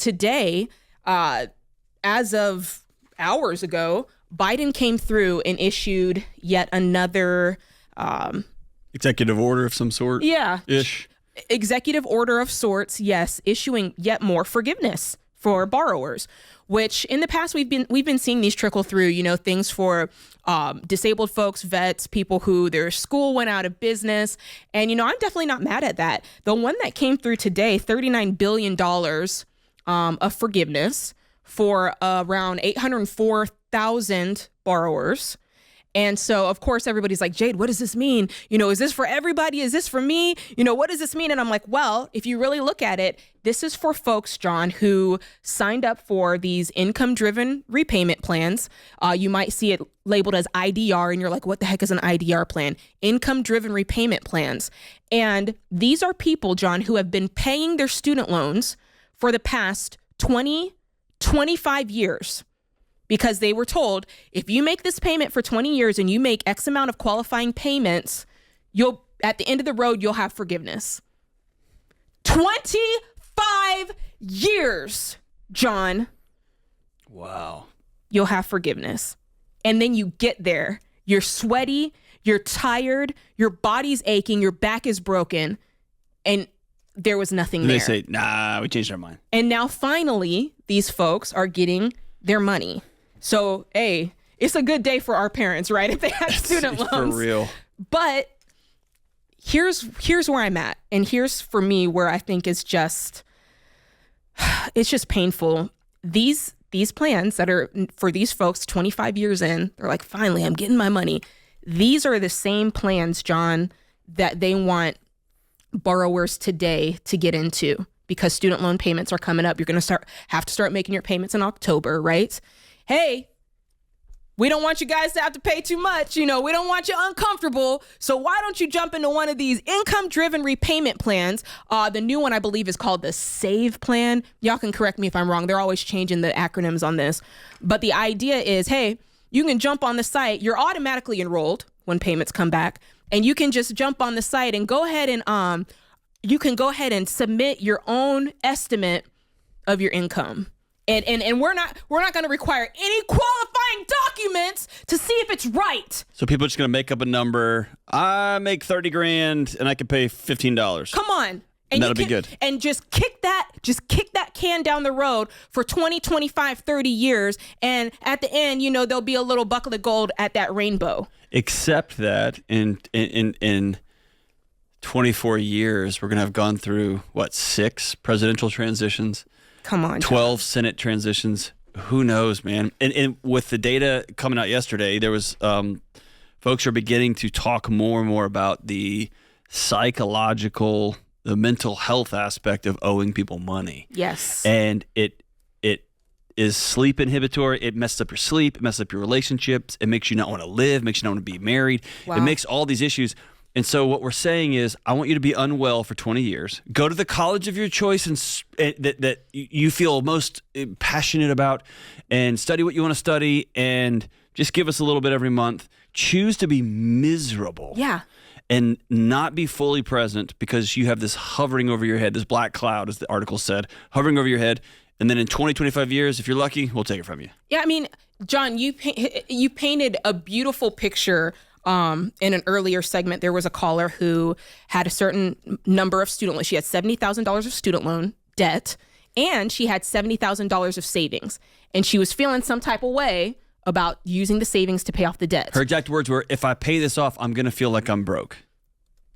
today, as of hours ago, Biden came through and issued yet another executive order of some sort. Yeah. Ish. Executive order of sorts, yes, issuing yet more forgiveness for borrowers, which in the past we've been seeing these trickle through, things for disabled folks, vets, people who their school went out of business. And, I'm definitely not mad at that. The one that came through today, $39 billion of forgiveness for around 804,000 borrowers. And so, of course, everybody's like, Jade, what does this mean? Is this for everybody? Is this for me? What does this mean? And I'm like, well, if you really look at it, this is for folks, John, who signed up for these income-driven repayment plans. You might see it labeled as IDR, and you're like, what the heck is an IDR plan? Income-driven repayment plans. And these are people, John, who have been paying their student loans for the past 25 years. Because they were told, if you make this payment for 20 years and you make X amount of qualifying payments, at the end of the road, you'll have forgiveness. 25 years, John. Wow. You'll have forgiveness. And then you get there. You're sweaty. You're tired. Your body's aching. Your back is broken. And there was nothing and there. They say, nah, we changed our mind. And now finally, these folks are getting their money. So, hey, it's a good day for our parents, right? If they have student loans. For real. But here's where I'm at. And here's for me where I think it's just painful. These plans that are for these folks 25 years in, they're like, finally, I'm getting my money. These are the same plans, John, that they want borrowers today to get into because student loan payments are coming up. You're going to have to start making your payments in October, right? Hey, we don't want you guys to have to pay too much. We don't want you uncomfortable. So why don't you jump into one of these income-driven repayment plans? The new one, I believe, is called the SAVE plan. Y'all can correct me if I'm wrong. They're always changing the acronyms on this. But the idea is, hey, you can jump on the site. You're automatically enrolled when payments come back. And you can just jump on the site and go ahead and submit your own estimate of your income. And we're not going to require any qualifying documents to see if it's right. So people are just going to make up a number. I make 30 grand and I can pay $15. Come on. And that'll be good. And just kick that can down the road for 20, 25, 30 years. And at the end, there'll be a little buckle of gold at that rainbow. Except that in 24 years, we're going to have gone through, 6 presidential transitions? Come on, 12 Senate transitions. Who knows, man? And with the data coming out yesterday, there was folks are beginning to talk more and more about the psychological, the mental health aspect of owing people money. Yes. And it is sleep inhibitory. It messes up your sleep. It messes up your relationships. It makes you not want to live. Makes you not want to be married. Wow. It makes all these issues. And so what we're saying is, I want you to be unwell for 20 years. Go to the college of your choice and that you feel most passionate about, and study what you want to study, and just give us a little bit every month. Choose to be miserable. Yeah. And not be fully present because you have this hovering over your head, this black cloud, as the article said, hovering over your head. And then in 20, 25 years, if you're lucky, we'll take it from you. Yeah, I mean, John, you painted a beautiful picture. In an earlier segment, there was a caller who had a certain number of student loans. She had $70,000 of student loan debt, and she had $70,000 of savings. And she was feeling some type of way about using the savings to pay off the debt. Her exact words were, if I pay this off, I'm going to feel like I'm broke.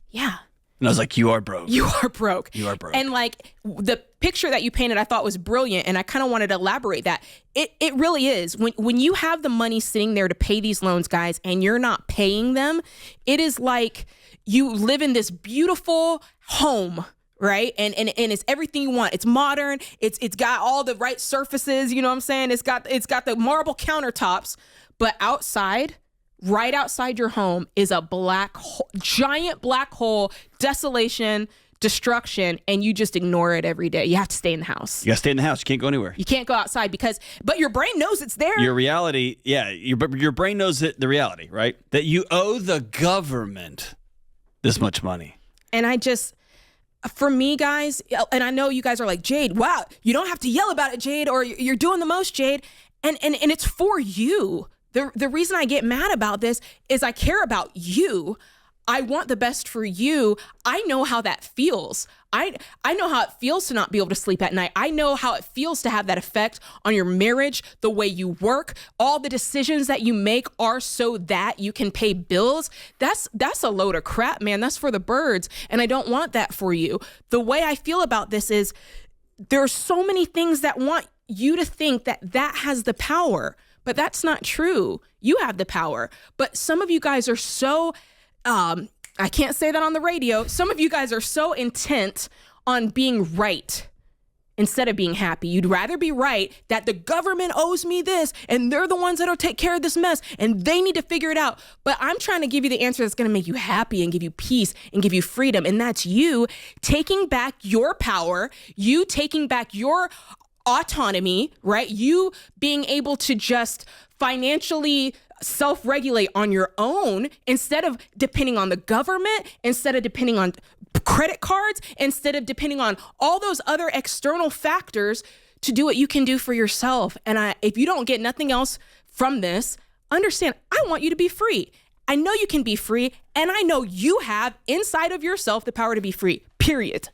Yeah. And I was like, you are broke. You are broke. You are broke. And like the picture that you painted, I thought was brilliant. And I kind of wanted to elaborate that. It really is. When you have the money sitting there to pay these loans, guys, and you're not paying them, it is like you live in this beautiful home, right? And it's everything you want. It's modern. It's got all the right surfaces. You know what I'm saying? It's got the marble countertops, but outside, right outside your home is a black hole, giant black hole, desolation, destruction, and you just ignore it every day. You have to stay in the house. You got to stay in the house. You can't go anywhere. You can't go outside but your brain knows it's there. Your reality, yeah, your brain knows the reality, right? That you owe the government this much money. And For me, guys, and I know you guys are like, Jade, wow, you don't have to yell about it, Jade, or you're doing the most, Jade. And it's for you. The reason I get mad about this is I care about you. I want the best for you. I know how that feels. I know how it feels to not be able to sleep at night. I know how it feels to have that effect on your marriage, the way you work. All the decisions that you make are so that you can pay bills. That's a load of crap, man. That's for the birds. And I don't want that for you. The way I feel about this is there are so many things that want you to think that has the power, but that's not true. You have the power. But some of you guys are so I can't say that on the radio. Some of you guys are so intent on being right instead of being happy. You'd rather be right that the government owes me this and they're the ones that'll take care of this mess and they need to figure it out. But I'm trying to give you the answer that's going to make you happy and give you peace and give you freedom. And that's you taking back your power, you taking back your autonomy, right? You being able to just financially self-regulate on your own instead of depending on the government, instead of depending on credit cards, instead of depending on all those other external factors to do what you can do for yourself. And if you don't get nothing else from this, understand, I want you to be free. I know you can be free, and I know you have inside of yourself the power to be free, period.